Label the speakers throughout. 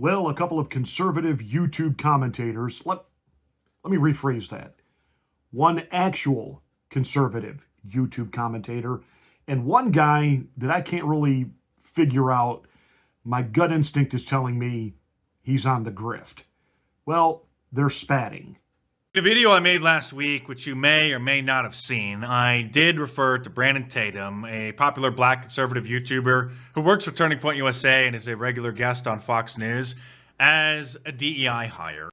Speaker 1: Well, a couple of conservative YouTube commentators, let me rephrase that. One actual conservative YouTube commentator, and one guy that I can't really figure out. My gut instinct is telling me he's on the grift. Well, they're spatting.
Speaker 2: In a video I made last week, which you may or may not have seen, I did refer to Brandon Tatum, a popular black conservative YouTuber who works for Turning Point USA and is a regular guest on Fox News, as a DEI hire.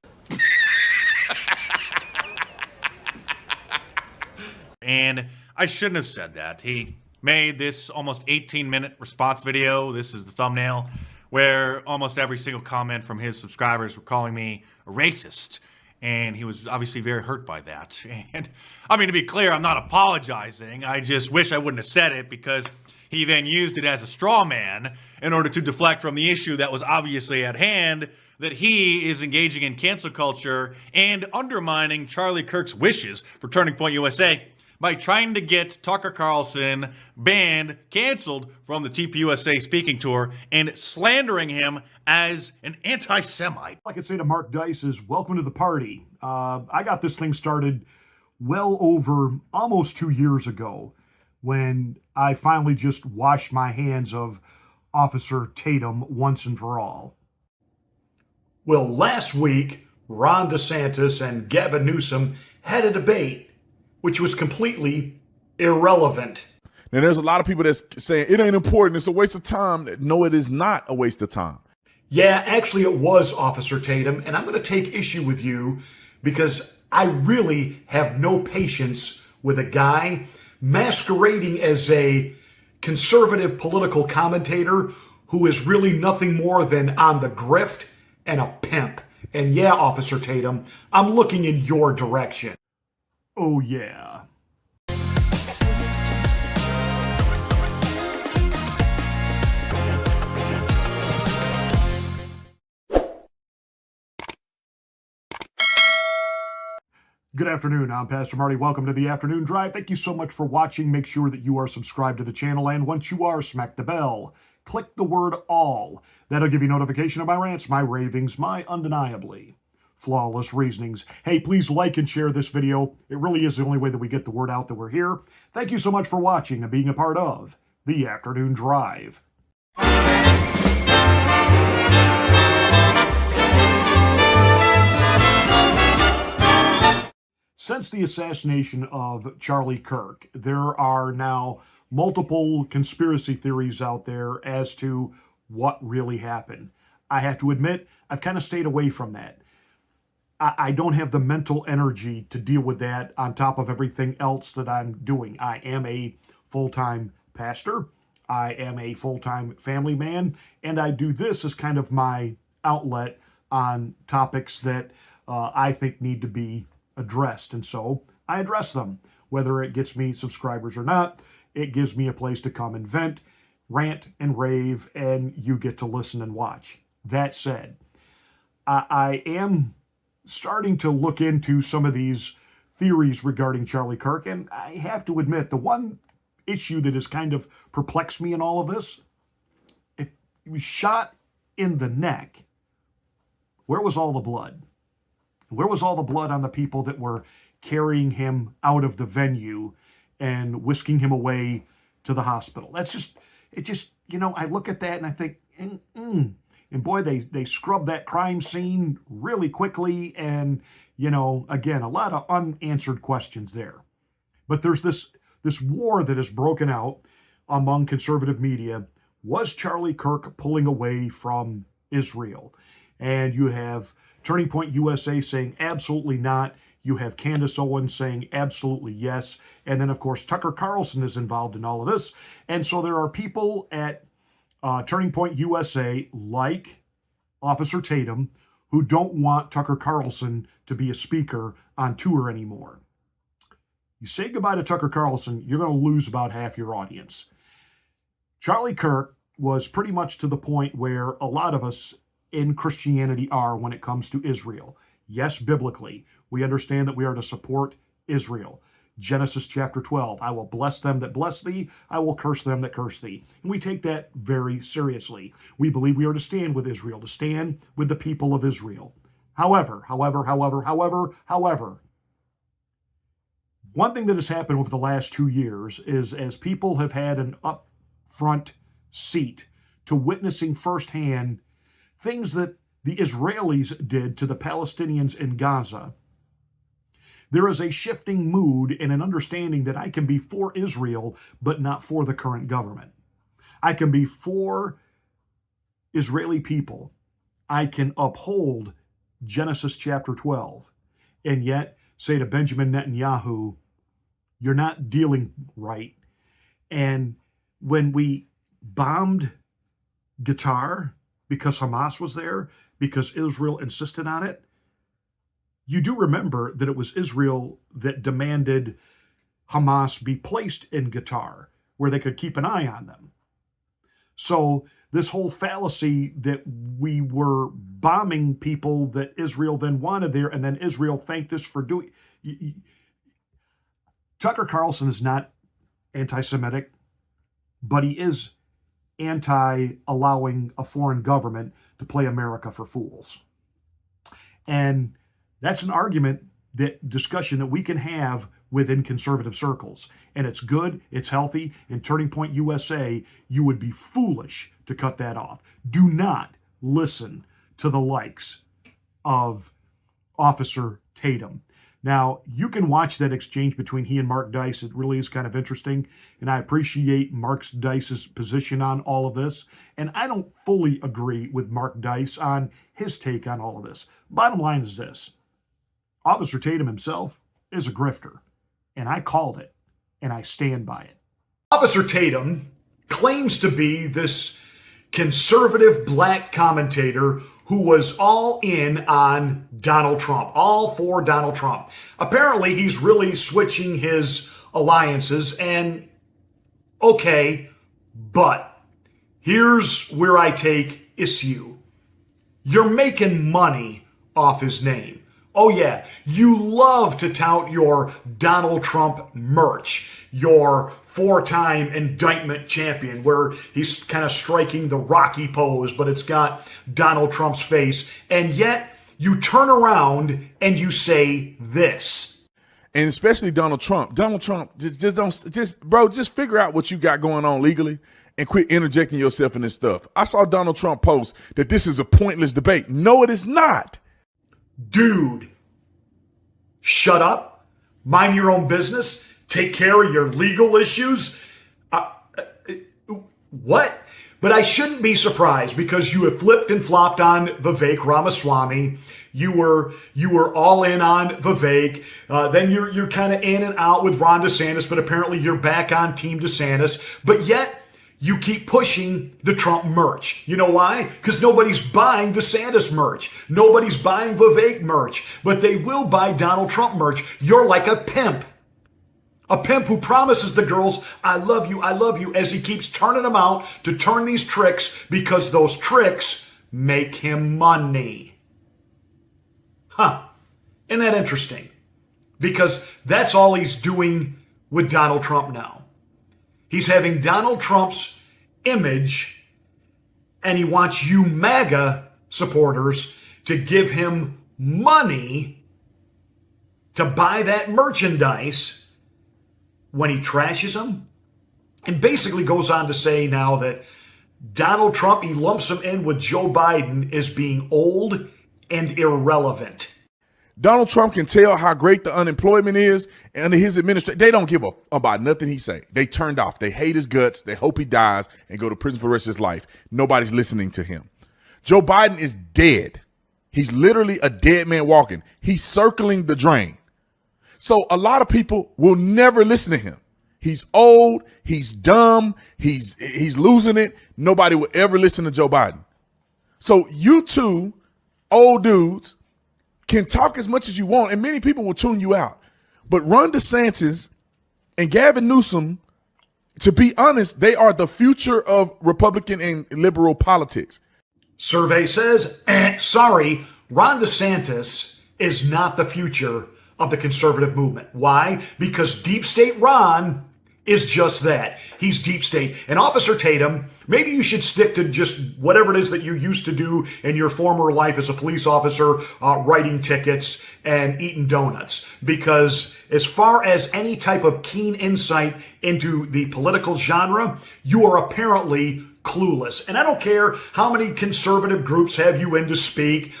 Speaker 2: And I shouldn't have said that. He made this almost 18-minute response video. This is the thumbnail, where almost every single comment from his subscribers were calling me a racist. And he was obviously very hurt by that. And I mean, to be clear, I'm not apologizing. I just wish I wouldn't have said it, because he then used it as a straw man in order to deflect from the issue that was obviously at hand, that he is engaging in cancel culture and undermining Charlie Kirk's wishes for Turning Point USA by trying to get Tucker Carlson banned, canceled from the TPUSA speaking tour, and slandering him as an anti-Semite.
Speaker 1: All I could say to Mark Dice is, welcome to the party. I got this thing started well over almost 2 years ago, when I finally just washed my hands of Officer Tatum once and for all. Well, last week, Ron DeSantis and Gavin Newsom had a debate, which was completely irrelevant.
Speaker 3: Now, there's a lot of people that's saying it ain't important, it's a waste of time. No, it is not a waste of time.
Speaker 1: Yeah, actually it was, Officer Tatum, and I'm going to take issue with you because I really have no patience with a guy masquerading as a conservative political commentator who is really nothing more than on the grift and a pimp. And yeah, Officer Tatum, I'm looking in your direction. Oh yeah. Good afternoon, I'm Pastor Marty. Welcome to the Afternoon Drive. Thank you so much for watching. Make sure that you are subscribed to the channel, and once you are, smack the bell. Click the word all. That'll give you notification of my rants, my ravings, my undeniably flawless reasonings. Hey, please like and share this video. It really is the only way that we get the word out that we're here. Thank you so much for watching and being a part of the Afternoon Drive. Since the assassination of Charlie Kirk, there are now multiple conspiracy theories out there as to what really happened. I have to admit, I've kind of stayed away from that. I don't have the mental energy to deal with that on top of everything else that I'm doing. I am a full-time pastor. I am a full-time family man. And I do this as kind of my outlet on topics that I think need to be addressed. And so I address them. Whether it gets me subscribers or not, it gives me a place to come and vent, rant and rave, and you get to listen and watch. That said, I am starting to look into some of these theories regarding Charlie Kirk, and I have to admit, the one issue that has kind of perplexed me in all of this, if he was shot in the neck, where was all the blood? Where was all the blood on the people that were carrying him out of the venue and whisking him away to the hospital? It just, I look at that and I think, And boy, they scrub that crime scene really quickly. And, again, a lot of unanswered questions there. But there's this war that has broken out among conservative media. Was Charlie Kirk pulling away from Israel? And you have Turning Point USA saying absolutely not. You have Candace Owens saying absolutely yes. And then, of course, Tucker Carlson is involved in all of this. And so there are people at Turning Point USA, like Officer Tatum, who don't want Tucker Carlson to be a speaker on tour anymore. You say goodbye to Tucker Carlson, you're going to lose about half your audience. Charlie Kirk was pretty much to the point where a lot of us in Christianity are when it comes to Israel. Yes, biblically, we understand that we are to support Israel. Genesis chapter 12. I will bless them that bless thee. I will curse them that curse thee. And we take that very seriously. We believe we are to stand with Israel, to stand with the people of Israel. However, one thing that has happened over the last 2 years is as people have had an upfront seat to witnessing firsthand things that the Israelis did to the Palestinians in Gaza, there is a shifting mood and an understanding that I can be for Israel, but not for the current government. I can be for Israeli people. I can uphold Genesis chapter 12, and yet say to Benjamin Netanyahu, you're not dealing right. And when we bombed Qatar because Hamas was there, because Israel insisted on it, you do remember that it was Israel that demanded Hamas be placed in Qatar, where they could keep an eye on them. So this whole fallacy that we were bombing people that Israel then wanted there, and then Israel thanked us for doing. Tucker Carlson is not anti-Semitic, but he is anti-allowing a foreign government to play America for fools. And that's an argument, that discussion that we can have within conservative circles. And it's good, it's healthy. In Turning Point USA, you would be foolish to cut that off. Do not listen to the likes of Officer Tatum. Now, you can watch that exchange between he and Mark Dice. It really is kind of interesting. And I appreciate Mark Dice's position on all of this. And I don't fully agree with Mark Dice on his take on all of this. Bottom line is this. Officer Tatum himself is a grifter. And I called it. And I stand by it. Officer Tatum claims to be this conservative black commentator who was all in on Donald Trump, all for Donald Trump. Apparently, he's really switching his alliances, and okay, but here's where I take issue. You're making money off his name. Oh yeah, you love to tout your Donald Trump merch, your four-time indictment champion, where he's kind of striking the Rocky pose, but it's got Donald Trump's face. And yet you turn around and you say this.
Speaker 3: And especially Donald Trump. Donald Trump, just figure out what you got going on legally and quit interjecting yourself in this stuff. I saw Donald Trump post that this is a pointless debate. No, it is not.
Speaker 1: Dude, shut up, mind your own business, take care of your legal issues. What? But I shouldn't be surprised, because you have flipped and flopped on Vivek Ramaswamy. You were all in on Vivek. Then you're kind of in and out with Ron DeSantis, but apparently you're back on Team DeSantis. But yet you keep pushing the Trump merch. You know why? Because nobody's buying DeSantis merch. Nobody's buying Vivek merch. But they will buy Donald Trump merch. You're like a pimp. A pimp who promises the girls, I love you, as he keeps turning them out to turn these tricks, because those tricks make him money. Huh. Isn't that interesting? Because that's all he's doing with Donald Trump now. He's having Donald Trump's image, and he wants you MAGA supporters to give him money to buy that merchandise when he trashes them, and basically goes on to say now that Donald Trump, he lumps him in with Joe Biden as being old and irrelevant.
Speaker 3: Donald Trump can tell how great the unemployment is, and under his administration, they don't give a about nothing he say. They turned off. They hate his guts. They hope he dies and go to prison for the rest of his life. Nobody's listening to him. Joe Biden is dead. He's literally a dead man walking. He's circling the drain. So a lot of people will never listen to him. He's old. He's dumb. He's losing it. Nobody will ever listen to Joe Biden. So you two old dudes can talk as much as you want, and many people will tune you out. But Ron DeSantis and Gavin Newsom, to be honest, they are the future of Republican and liberal politics.
Speaker 1: Survey says, sorry, Ron DeSantis is not the future of the conservative movement. Why? Because Deep State Ron is just that. He's deep state. And Officer Tatum, maybe you should stick to just whatever it is that you used to do in your former life as a police officer, writing tickets and eating donuts. Because as far as any type of keen insight into the political genre, you are apparently clueless. And I don't care how many conservative groups have you in to speak,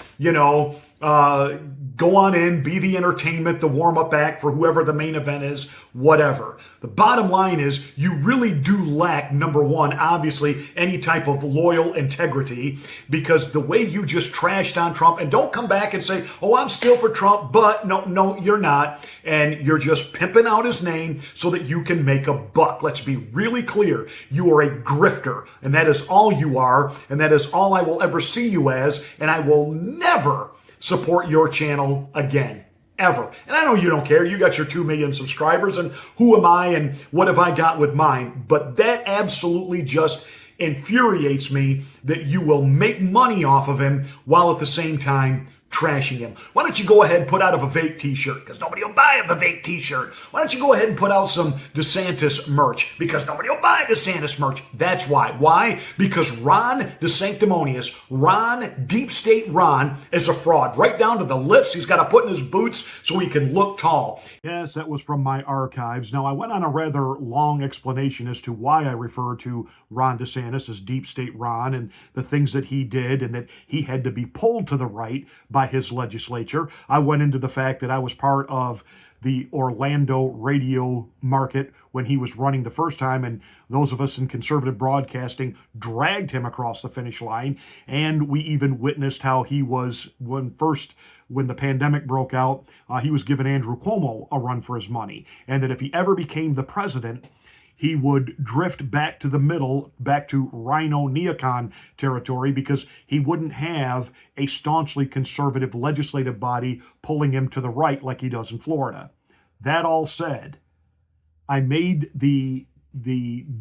Speaker 1: go on in, be the entertainment, the warm-up act for whoever the main event is, whatever. The bottom line is you really do lack, number one, obviously, any type of loyal integrity, because the way you just trashed on Trump, and don't come back and say, oh, I'm still for Trump, but no, you're not. And you're just pimping out his name so that you can make a buck. Let's be really clear. You are a grifter, and that is all you are, and that is all I will ever see you as, and I will never support your channel again, ever. And I know you don't care. You got your 2 million subscribers, and who am I and what have I got with mine? But that absolutely just infuriates me that you will make money off of him while at the same time trashing him. Why don't you go ahead and put out a Vivek t-shirt? Because nobody will buy a Vivek t-shirt. Why don't you go ahead and put out some DeSantis merch? Because nobody will buy DeSantis merch. That's why. Why? Because Ron DeSanctimonious, Ron, Deep State Ron, is a fraud. Right down to the lifts he's got to put in his boots so he can look tall.
Speaker 4: Yes, that was from my archives. Now, I went on a rather long explanation as to why I refer to Ron DeSantis as Deep State Ron and the things that he did and that he had to be pulled to the right by his legislature. I went into the fact that I was part of the Orlando radio market when he was running the first time, and those of us in conservative broadcasting dragged him across the finish line. And we even witnessed how he was, when the pandemic broke out, he was giving Andrew Cuomo a run for his money. And that if he ever became the president, he would drift back to the middle, back to Rhino neocon territory, because he wouldn't have a staunchly conservative legislative body pulling him to the right like he does in Florida. That all said, I made the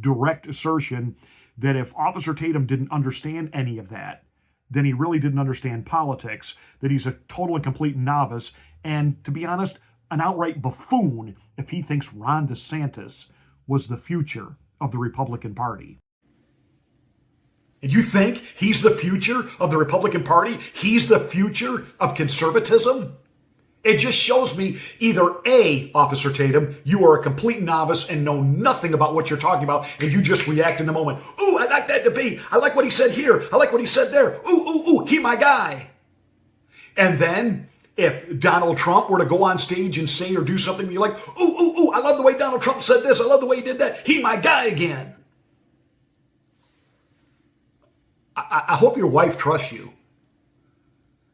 Speaker 4: direct assertion that if Officer Tatum didn't understand any of that, then he really didn't understand politics, that he's a total and complete novice, and to be honest, an outright buffoon if he thinks Ron DeSantis was the future of the Republican Party.
Speaker 1: And you think he's the future of the Republican Party? He's the future of conservatism? It just shows me either A, Officer Tatum, you are a complete novice and know nothing about what you're talking about, and you just react in the moment. Ooh, I like that debate. I like what he said here. I like what he said there. Ooh, he my guy. And then if Donald Trump were to go on stage and say or do something, you're like, ooh, I love the way Donald Trump said this. I love the way he did that. He my guy again. I hope your wife trusts you.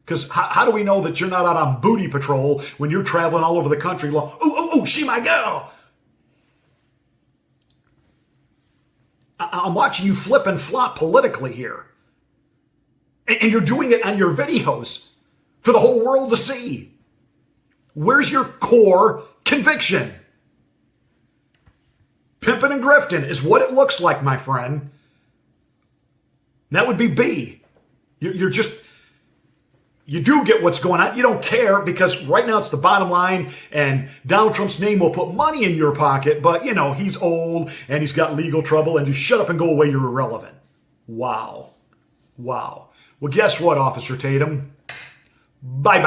Speaker 1: Because how do we know that you're not out on booty patrol when you're traveling all over the country going, ooh, she my girl. I'm watching you flip and flop politically here. And you're doing it on your videos for the whole world to see. Where's your core conviction? Pimping and grifting is what it looks like, my friend. That would be B. You're just, you do get what's going on. You don't care because right now it's the bottom line, and Donald Trump's name will put money in your pocket, but he's old and he's got legal trouble, and just shut up and go away, you're irrelevant. Wow. Well, guess what, Officer Tatum? Bye.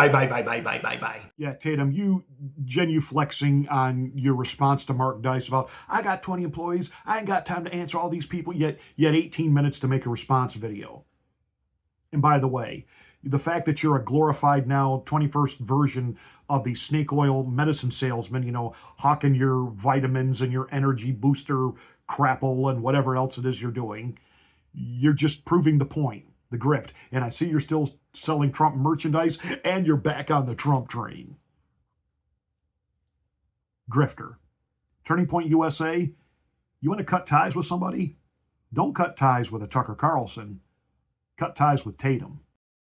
Speaker 4: Yeah, Tatum, you genuflexing on your response to Mark Dice about, I got 20 employees, I ain't got time to answer all these people, yet you had 18 minutes to make a response video. And by the way, the fact that you're a glorified now 21st version of the snake oil medicine salesman, hawking your vitamins and your energy booster crapple and whatever else it is you're doing, you're just proving the point. The grift. And I see you're still selling Trump merchandise and you're back on the Trump train. Grifter. Turning Point USA, you want to cut ties with somebody? Don't cut ties with a Tucker Carlson. Cut ties with Tatum.